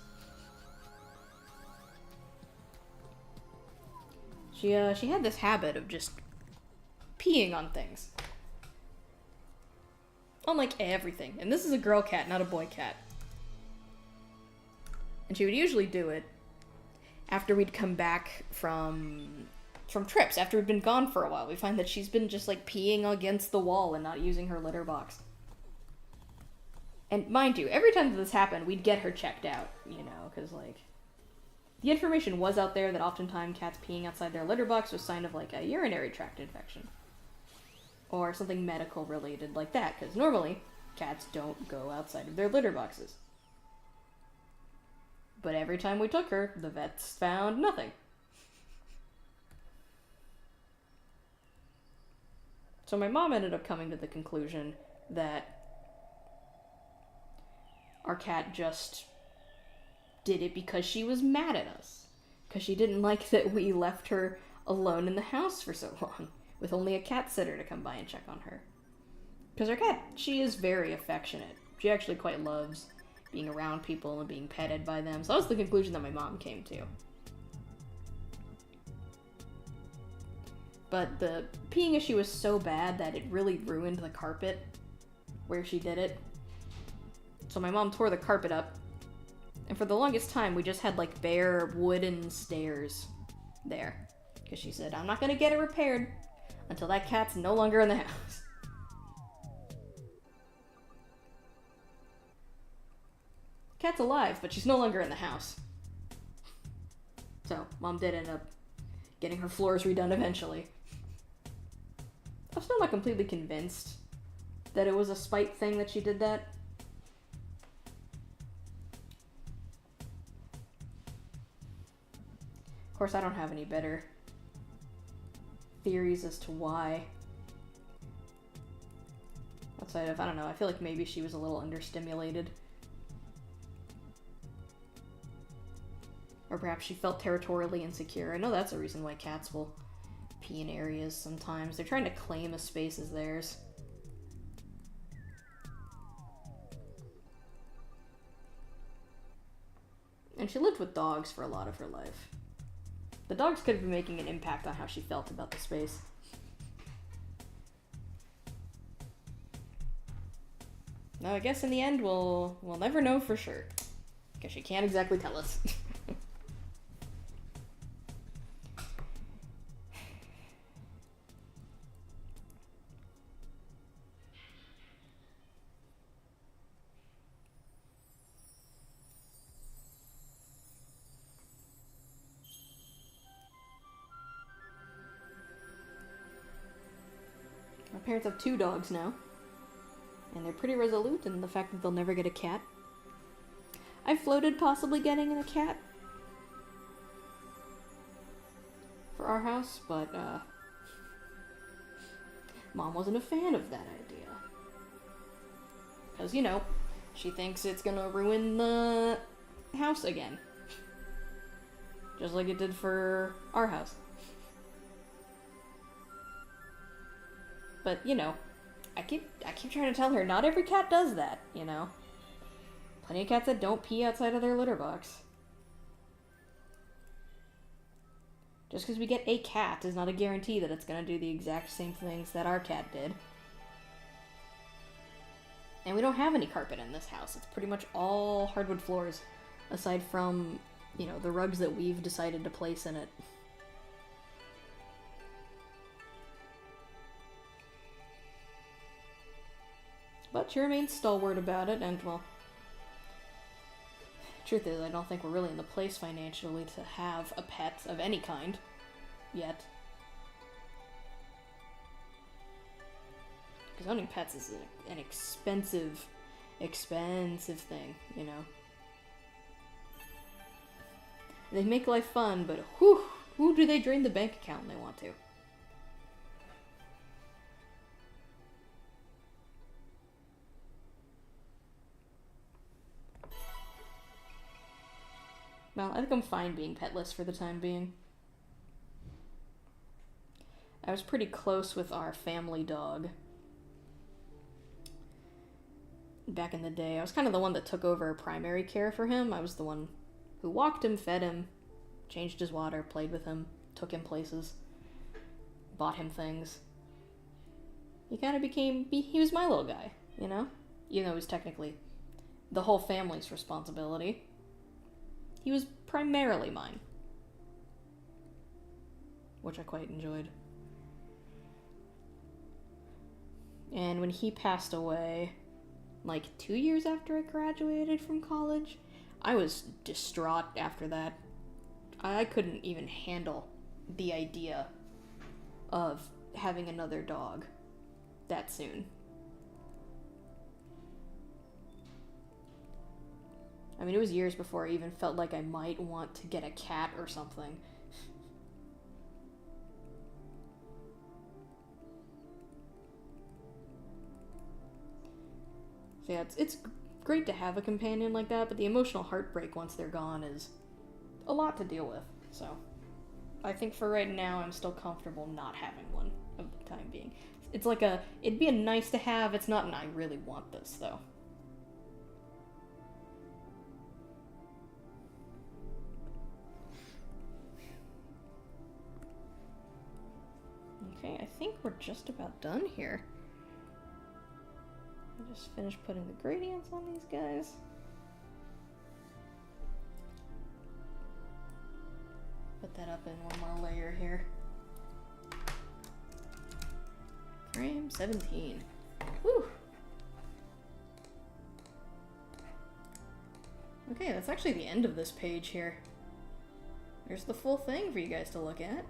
She had this habit of just peeing on things. On, like, everything. And this is a girl cat, not a boy cat. And she would usually do it after we'd come back from trips, after we'd been gone for a while. We find that she's been just, like, peeing against the wall and not using her litter box. And mind you, every time that this happened, we'd get her checked out, you know, because, like, the information was out there that oftentimes cats peeing outside their litter box was a sign of, like, a urinary tract infection. Or something medical related like that, because normally cats don't go outside of their litter boxes. But every time we took her, the vets found nothing. So my mom ended up coming to the conclusion that our cat just did it because she was mad at us. Because she didn't like that we left her alone in the house for so long, with only a cat sitter to come by and check on her. Because our cat, she is very affectionate. She actually quite loves being around people and being petted by them. So that was the conclusion that my mom came to. But the peeing issue was so bad that it really ruined the carpet where she did it. So my mom tore the carpet up. And for the longest time, we just had, like, bare wooden stairs there. Because she said, I'm not going to get it repaired until that cat's no longer in the house. Cat's alive, but she's no longer in the house. So, Mom did end up getting her floors redone eventually. I'm still not completely convinced that it was a spite thing that she did that. Of course, I don't have any better theories as to why. Outside of, I don't know, I feel like maybe she was a little understimulated. Or perhaps she felt territorially insecure. I know that's a reason why cats will pee in areas sometimes. They're trying to claim a space as theirs. And she lived with dogs for a lot of her life. The dogs could have been making an impact on how she felt about the space. Now, I guess in the end, we'll never know for sure. Because she can't exactly tell us. My parents have 2 dogs now. And they're pretty resolute in the fact that they'll never get a cat. I've floated possibly getting a cat for our house, but Mom wasn't a fan of that idea. Because, you know, she thinks it's gonna ruin the house again. Just like it did for our house. But, you know, I keep trying to tell her, not every cat does that, you know? Plenty of cats that don't pee outside of their litter box. Just because we get a cat is not a guarantee that it's going to do the exact same things that our cat did. And we don't have any carpet in this house. It's pretty much all hardwood floors, aside from, you know, the rugs that we've decided to place in it. But she remains stalwart about it, and, well, truth is, I don't think we're really in the place financially to have a pet of any kind yet. Because owning pets is an expensive thing, you know. They make life fun, but who do they drain the bank account when they want to? Well, I think I'm fine being petless for the time being. I was pretty close with our family dog. Back in the day, I was kind of the one that took over primary care for him. I was the one who walked him, fed him, changed his water, played with him, took him places, bought him things. He kind of he was my little guy, you know? Even though it was technically the whole family's responsibility. He was primarily mine. Which I quite enjoyed. And when he passed away, like 2 years after I graduated from college, I was distraught after that. I couldn't even handle the idea of having another dog that soon. I mean, it was years before I even felt like I might want to get a cat or something. So yeah, it's great to have a companion like that, but the emotional heartbreak once they're gone is a lot to deal with. So I think for right now, I'm still comfortable not having one of the time being. It's like it'd be a nice to have, it's not an I really want this, though. Okay, I think we're just about done here. I just finished putting the gradients on these guys. Put that up in one more layer here. Frame 17. Whew! Okay, that's actually the end of this page here. There's the full thing for you guys to look at.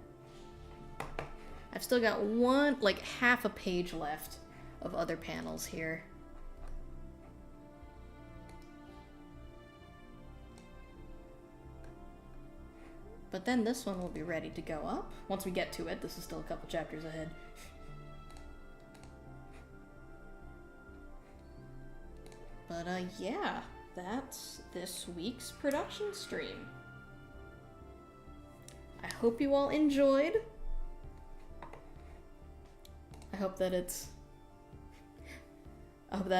I've still got half a page left of other panels here. But then this one will be ready to go up. Once we get to it, this is still a couple chapters ahead. But yeah, that's this week's production stream. I hope you all enjoyed. I hope that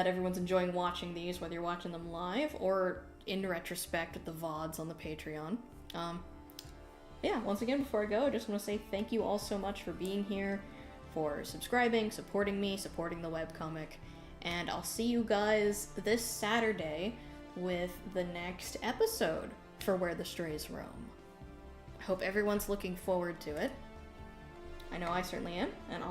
everyone's enjoying watching these, whether you're watching them live or in retrospect at the VODs on the Patreon. Yeah, once again, before I go, I just want to say thank you all so much for being here, for subscribing, supporting me, supporting the webcomic, and I'll see you guys this Saturday with the next episode for Where the Strays Roam. I hope everyone's looking forward to it. I know I certainly am, and